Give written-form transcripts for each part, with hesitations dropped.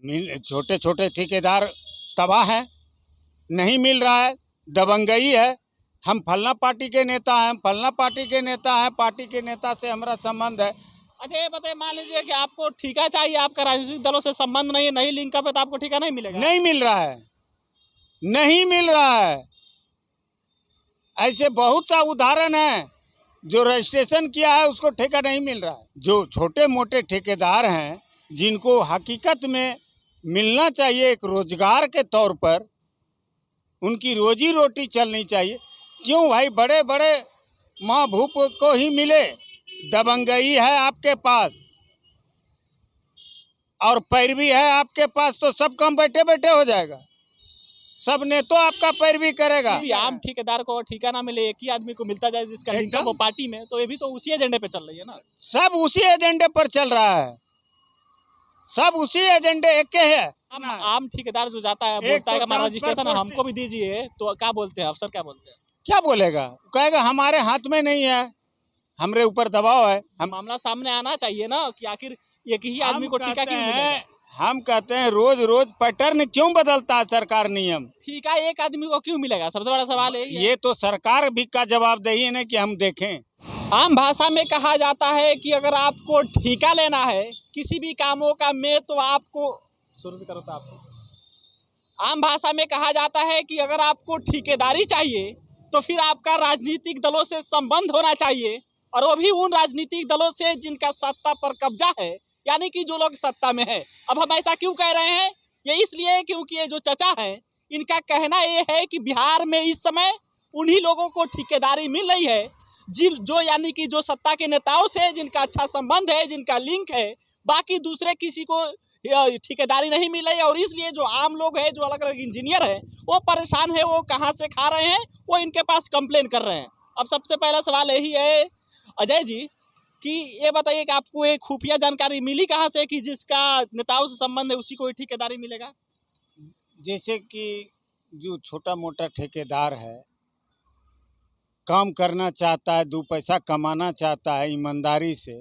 छोटे छोटे ठेकेदार तबाह हैं, नहीं मिल रहा है, दबंगई है। हम फलना पार्टी के नेता हैं, फलना पार्टी के नेता हैं, पार्टी के नेता से हमारा संबंध है। अच्छा ये बताइए, मान लीजिए कि आपको ठेका चाहिए, आपका राजनीतिक दलों से संबंध नहीं है, नहीं लिंक अप है, तो आपको ठेका नहीं मिलेगा? नहीं मिल रहा है, नहीं मिल रहा है। ऐसे बहुत सा उदाहरण है, जो रजिस्ट्रेशन किया है उसको ठेका नहीं मिल रहा है। जो छोटे मोटे ठेकेदार हैं, जिनको हकीकत में मिलना चाहिए एक रोजगार के तौर पर, उनकी रोजी रोटी चलनी चाहिए, क्यों भाई बड़े बड़े माँ भूप को ही मिले? दबंगई है आपके पास और पैरवी है आपके पास, तो सब काम बैठे बैठे हो जाएगा, सब ने तो आपका पैरवी करेगा। आम ठेकेदार को ठेका ना मिले, एक ही आदमी को मिलता जाए जिसका लिंक अप हो पार्टी में, तो ये भी तो उसी एजेंडे पे चल रही है ना। सब उसी एजेंडे पर चल रहा है, सब उसी एजेंडे एक के है। आम ठेकेदार जो जाता है बोलता है कि हमारा रजिस्ट्रेशन है, हमको भी दीजिए, तो क्या बोलते हैं अफसर, क्या बोलते हैं? क्या बोलेगा? कहेगा हमारे हाथ में नहीं है, हमारे ऊपर दबाव है। मामला सामने आना चाहिए ना कि आखिर एक ही आदमी को ठेका क्यों मिलेगा? हम कहते हैं रोज रोज पैटर्न क्यों बदलता है सरकार नियम? ठेका एक आदमी को क्यों मिलेगा, सबसे बड़ा सवाल है ये तो सरकार भी का जवाबदेही है ना कि हम देखें। आम भाषा में कहा जाता है कि अगर आपको ठेका लेना है किसी भी कामों का में, तो आपको शुरू से करो तो आपको आम भाषा में कहा जाता है कि अगर आपको ठेकेदारी चाहिए तो फिर आपका राजनीतिक दलों से संबंध होना चाहिए, और वो भी उन राजनीतिक दलों से जिनका सत्ता पर कब्जा है, यानी कि जो लोग सत्ता में है। अब हम ऐसा क्यों कह रहे हैं? ये इसलिए क्योंकि ये जो चचा हैं, इनका कहना ये है कि बिहार में इस समय उन्हीं लोगों को ठेकेदारी मिल रही है जो यानी कि जो सत्ता के नेताओं से जिनका अच्छा संबंध है, जिनका लिंक है, बाकी दूसरे किसी को ठेकेदारी नहीं मिल रही है। और इसलिए जो आम लोग हैं, जो अलग अलग इंजीनियर हैं, वो परेशान है, वो कहाँ से खा रहे हैं, वो इनके पास कंप्लेन कर रहे हैं। अब सबसे पहला सवाल यही है अजय जी कि ये बताइए कि आपको एक खुफिया जानकारी मिली कहाँ से कि जिसका नेताओं से संबंध है उसी को ही ठेकेदारी मिलेगा? जैसे कि जो छोटा मोटा ठेकेदार है, काम करना चाहता है, दो पैसा कमाना चाहता है ईमानदारी से,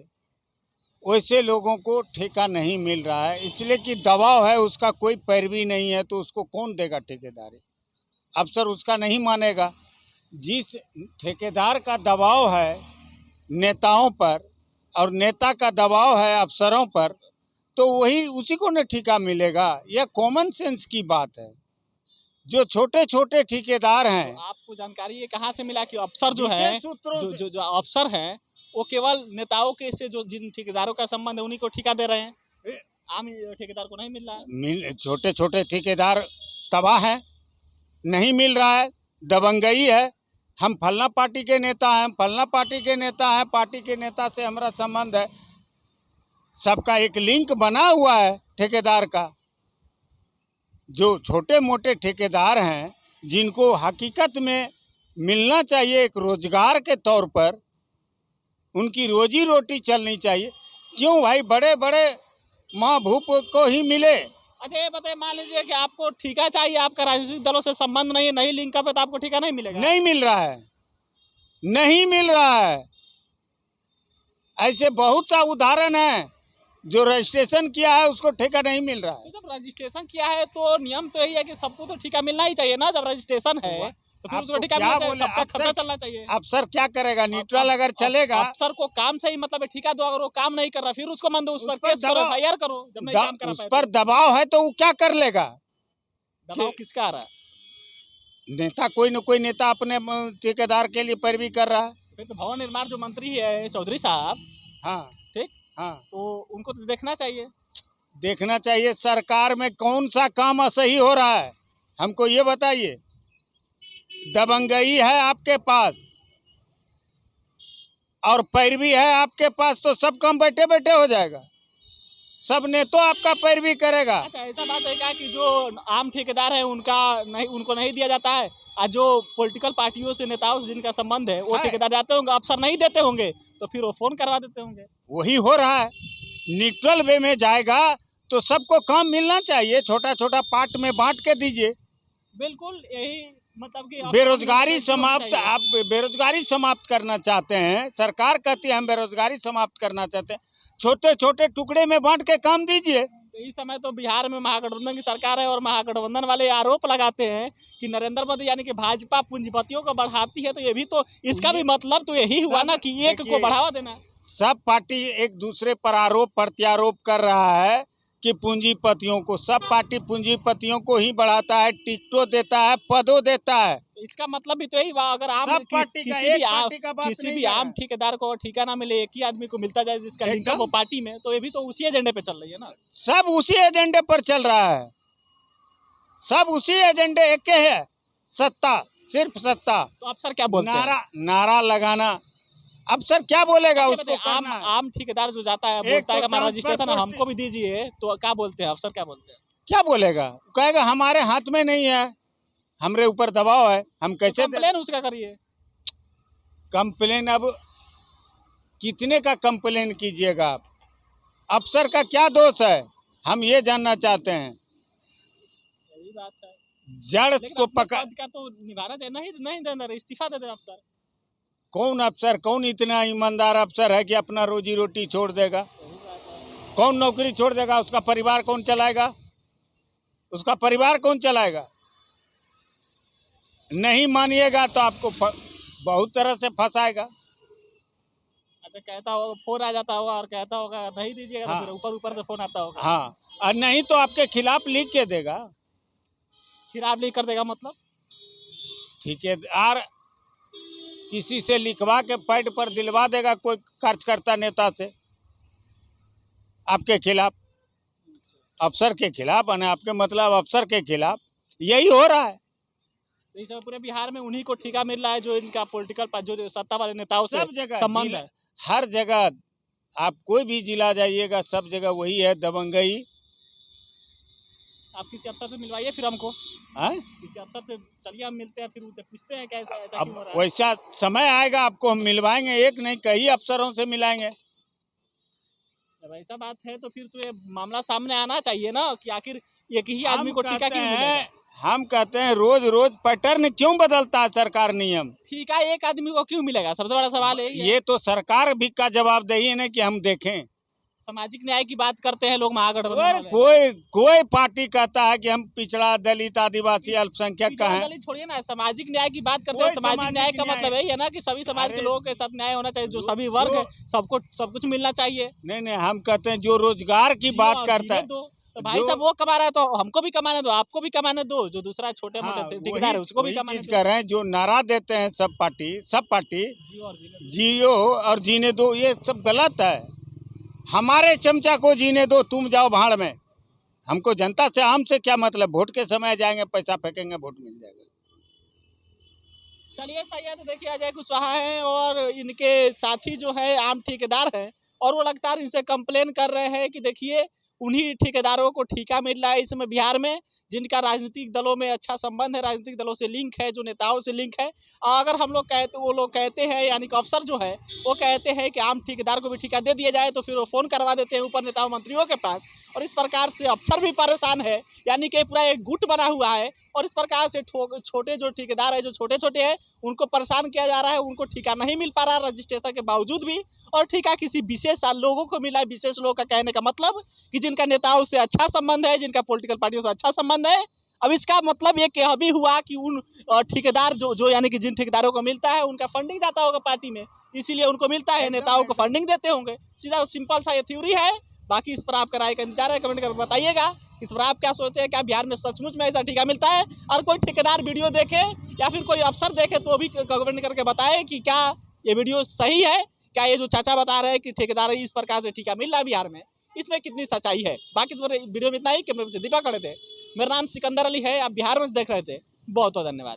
वैसे लोगों को ठेका नहीं मिल रहा है, इसलिए कि दबाव है, उसका कोई पैरवी नहीं है, तो उसको कौन देगा ठेकेदारी? अफसर उसका नहीं मानेगा। जिस ठेकेदार का दबाव है नेताओं पर और नेता का दबाव है अफसरों पर, तो वही उसी को न ठेका मिलेगा। यह कॉमन सेंस की बात है। जो छोटे छोटे ठेकेदार हैं, तो आपको जानकारी ये कहाँ से मिला कि अफसर जो है, जो अफसर हैं, वो केवल नेताओं के से जो जिन ठेकेदारों का संबंध है उन्हीं को ठेका दे रहे हैं, आम ठेकेदार को नहीं मिल रहा है? छोटे छोटे ठेकेदार तबाह हैं, नहीं मिल रहा है, दबंगई है। हम फलना पार्टी के नेता हैं, फलना पार्टी के नेता हैं, पार्टी के नेता से हमारा संबंध है। सबका एक लिंक बना हुआ है ठेकेदार का। जो छोटे मोटे ठेकेदार हैं, जिनको हकीकत में मिलना चाहिए एक रोजगार के तौर पर, उनकी रोजी रोटी चलनी चाहिए, क्यों भाई बड़े बड़े माँ भूप को ही मिले? अच्छा ये बताइए, मान लीजिए कि आपको ठेका चाहिए, आपका राजनीतिक दलों से संबंध नहीं है, नहीं लिंक अप है, तो आपको ठेका नहीं मिलेगा? नहीं मिल रहा है, नहीं मिल रहा है। ऐसे बहुत सा उदाहरण है, जो रजिस्ट्रेशन किया है उसको ठेका नहीं मिल रहा है। तो जब रजिस्ट्रेशन किया है तो नियम तो यही है कि सबको तो ठेका मिलना ही चाहिए ना। जब रजिस्ट्रेशन है तो फिर उसको ठेका मिलना चाहिए, सबका खर्चा चलना चाहिए। अफसर क्या करेगा? न्यूट्रल अगर चलेगा, अफसर को काम से ही मतलब ठेका दो, अगर वो काम नहीं कर रहा फिर उसको मान दो, उस पर केस करो, एफआईआर करो, जब नहीं काम कर रहा। उस पर दबाव है तो वो क्या कर लेगा? दबाव किसका आ रहा है? नेता, कोई न कोई नेता अपने ठेकेदार के लिए पैरवी कर रहा है। फिर तो भवन निर्माण जो मंत्री है चौधरी साहब, हाँ ठीक, हाँ, तो उनको तो देखना चाहिए। देखना चाहिए सरकार में कौन सा काम असही हो रहा है, हमको ये बताइए। दबंगई है आपके पास और पैरवी है आपके पास, तो सब काम बैठे बैठे हो जाएगा, सब ने तो आपका पैरवी करेगा। अच्छा ऐसा बात है क्या कि जो आम ठेकेदार है उनको नहीं दिया जाता है, और जो पॉलिटिकल पार्टियों से नेताओं से जिनका संबंध है वो ठेकेदार जाते होंगे, अफसर नहीं देते होंगे, तो फिर वो फोन करवा देते होंगे? वही हो रहा है। न्यूट्रल वे में जाएगा तो सबको काम मिलना चाहिए, छोटा छोटा पार्ट में बांट के दीजिए। बिल्कुल यही मतलब कि बेरोजगारी समाप्त, आप बेरोजगारी समाप्त करना चाहते हैं, सरकार कहती है हम बेरोजगारी समाप्त करना चाहते हैं, छोटे छोटे टुकड़े में बांट के काम दीजिए। इस समय तो बिहार में महागठबंधन की सरकार है और महागठबंधन वाले आरोप लगाते हैं कि नरेंद्र मोदी यानी कि भाजपा पूंजीपतियों को बढ़ाती है, तो ये भी तो इसका भी मतलब तो यही हुआ ना कि एक को बढ़ावा देना। सब पार्टी एक दूसरे पर आरोप प्रत्यारोप कर रहा है कि पूंजीपतियों को, सब पार्टी पूंजीपतियों को ही बढ़ाता है, टिकटों देता है, पदों देता है। इसका मतलब भी तो यही हुआ, अगर आम सब पार्टी का, एक पार्टी का बात किसी नहीं भी है। आम ठेकेदार को ठेका ना मिले, एक ही आदमी को मिलता जाए जिसका लिंकअप हो पार्टी में, तो ये भी तो उसी एजेंडे पे चल रही है ना। सब उसी एजेंडे पर चल रहा है, सब उसी एजेंडे, एक है सत्ता, सिर्फ सत्ता। तो अफसर क्या बोलते हैं? नारा लगाना, अफसर क्या बोलेगा उसको आम करना है। आम ठेकेदार जो जाता है बोलता है कि हमारा रजिस्ट्रेशन हमको भी दीजिए, तो क्या बोलते हैं अफसर, क्या बोलते हैं? क्या बोलेगा? कहेगा हमारे हाथ में नहीं है, हमारे ऊपर दबाव है, हम कैसे कंप्लेन उसका करिए। कंप्लेन अब कितने का कंप्लेन कीजिएगा आप? अफसर का क्या दोष है, हम ये जानना चाहते हैं। यही बात है, जड़ को पकड़ का तो निभाना चाहिए, नहीं देना, इस्तीफा दे दे अफसर। कौन अफसर, कौन इतना ईमानदार अफसर है कि अपना रोजी रोटी छोड़ देगा? कौन नौकरी छोड़ देगा? उसका परिवार कौन चलाएगा? उसका परिवार कौन चलाएगा? नहीं मानिएगा तो आपको बहुत तरह से फंसाएगा। अच्छा, कहता होगा, फोन आ जाता होगा और कहता होगा नहीं दीजिएगा, हाँ। तो फिर ऊपर से फोन आता होगा। हाँ, और नहीं तो आपके खिलाफ लिख के देगा। फिर आप लिख कर देगा मतलब? ठेकेदार किसी से लिखवा के पैड पर दिलवा देगा, कोई कार्यकर्ता नेता से, आपके खिलाफ, अफसर के खिलाफ, और आपके मतलब अफसर के खिलाफ। यही हो रहा है इस समय पूरे बिहार में उन्हीं को ठेका मिल रहा है जो इनका पॉलिटिकल जो सत्ता वाले नेताओं से सब जगह संबंध है। हर जगह आप कोई भी जिला जाइएगा, सब जगह वही है, दबंगई। आप किसी अफसर से मिलवाइए फिर हमको, किसी अफसर से चलिए हम मिलते हैं, फिर उनसे पूछते हैं कैसा ऐसा क्यों हो रहा है। वैसा समय आएगा, आपको हम मिलवाएंगे, एक नहीं कई अफसरों से मिलाएंगे। जब ऐसा बात है तो फिर तो ये मामला सामने आना चाहिए ना कि आखिर एक ही आदमी को ठेका क्यों मिलेगा। हम कहते हैं रोज रोज पैटर्न क्यों बदलता है सरकार, नियम ठेका एक आदमी को क्यों मिलेगा, सबसे बड़ा सवाल है ये तो सरकार भी का जवाबदेही है ना कि हम देखें। सामाजिक न्याय की बात करते हैं लोग महागठबंधन वाले। कोई पार्टी कहता है कि हम पिछड़ा, दलित, आदिवासी, अल्पसंख्यक का है। छोड़िए ना, सामाजिक न्याय की बात करते हैं। सामाजिक न्याय का मतलब यही है ना कि सभी समाज के लोगों के साथ न्याय होना चाहिए, जो सभी वर्ग है सबको सब कुछ मिलना चाहिए। नहीं, हम कहते हैं जो रोजगार की बात करता है, तो भाई साहब वो कमा रहा है तो हमको भी कमाने दो, आपको भी कमाने दो, जो दूसरा छोटे मोटे ठेकेदार है उसको भी कमाने दो। कर रहे हैं जो नारा देते हैं सब पार्टी जियो और जीने दो, ये सब गलत है। हमारे चमचा को जीने दो, तुम जाओ भाड़ में। हमको जनता से, आम से क्या मतलब? वोट के समय जाएंगे, पैसा फेंकेंगे, वोट मिल जाएगा। चलिए सही है। तो देखिए अजय कुशवाहा है और इनके साथी जो है आम ठेकेदार हैं, और वो लगातार इनसे कंप्लेन कर रहे हैं कि देखिए उन्हीं ठेकेदारों को ठेका मिल रहा है इस समय बिहार में, जिनका राजनीतिक दलों में अच्छा संबंध है, राजनीतिक दलों से लिंक है, जो नेताओं से लिंक है। अगर हम लोग कहते, वो लोग कहते हैं यानी कि अफसर जो है वो कहते हैं कि आम ठेकेदार को भी ठेका दे दिया जाए, तो फिर वो फ़ोन करवा देते हैं ऊपर नेताओं मंत्रियों के पास, और इस प्रकार से अफसर भी परेशान है, यानी कि पूरा एक गुट बना हुआ है। और इस प्रकार से छोटे जो ठेकेदार है, जो छोटे छोटे हैं, उनको परेशान किया जा रहा है, उनको ठेका नहीं मिल पा रहा रजिस्ट्रेशन के बावजूद भी, और ठेका किसी विशेष लोगों को मिला है। विशेष लोगों का कहने का मतलब कि जिनका नेताओं से अच्छा संबंध है, जिनका पॉलिटिकल पार्टियों से अच्छा संबंध है। अब इसका मतलब ये कि अभी हुआ कि उन ठेकेदार जो यानी कि जिन ठेकेदारों को मिलता है उनका फंडिंग जाता होगा पार्टी में, इसीलिए उनको मिलता है, नेताओं को फंडिंग देते होंगे। सीधा सिंपल सा ये थ्योरी है। बाकी इस पर आपका राय का इंतजार है, कमेंट कर बताइएगा इस पर आप क्या सोचते हैं। क्या बिहार में सचमुच में ऐसा ठेका मिलता है? और कोई ठेकेदार वीडियो देखे या फिर कोई अफसर देखे तो भी कमेंट करके बताएं कि क्या ये वीडियो सही है, क्या ये जो चाचा बता रहे हैं कि ठेकेदार इस प्रकार से ठेका मिल रहा है बिहार में, इसमें कितनी सच्चाई है। बाकी इस वीडियो में इतना ही। कैमरे में दीपक खड़े थे, मेरा नाम सिकंदर अली है, आप बिहार में देख रहे थे। बहुत बहुत धन्यवाद।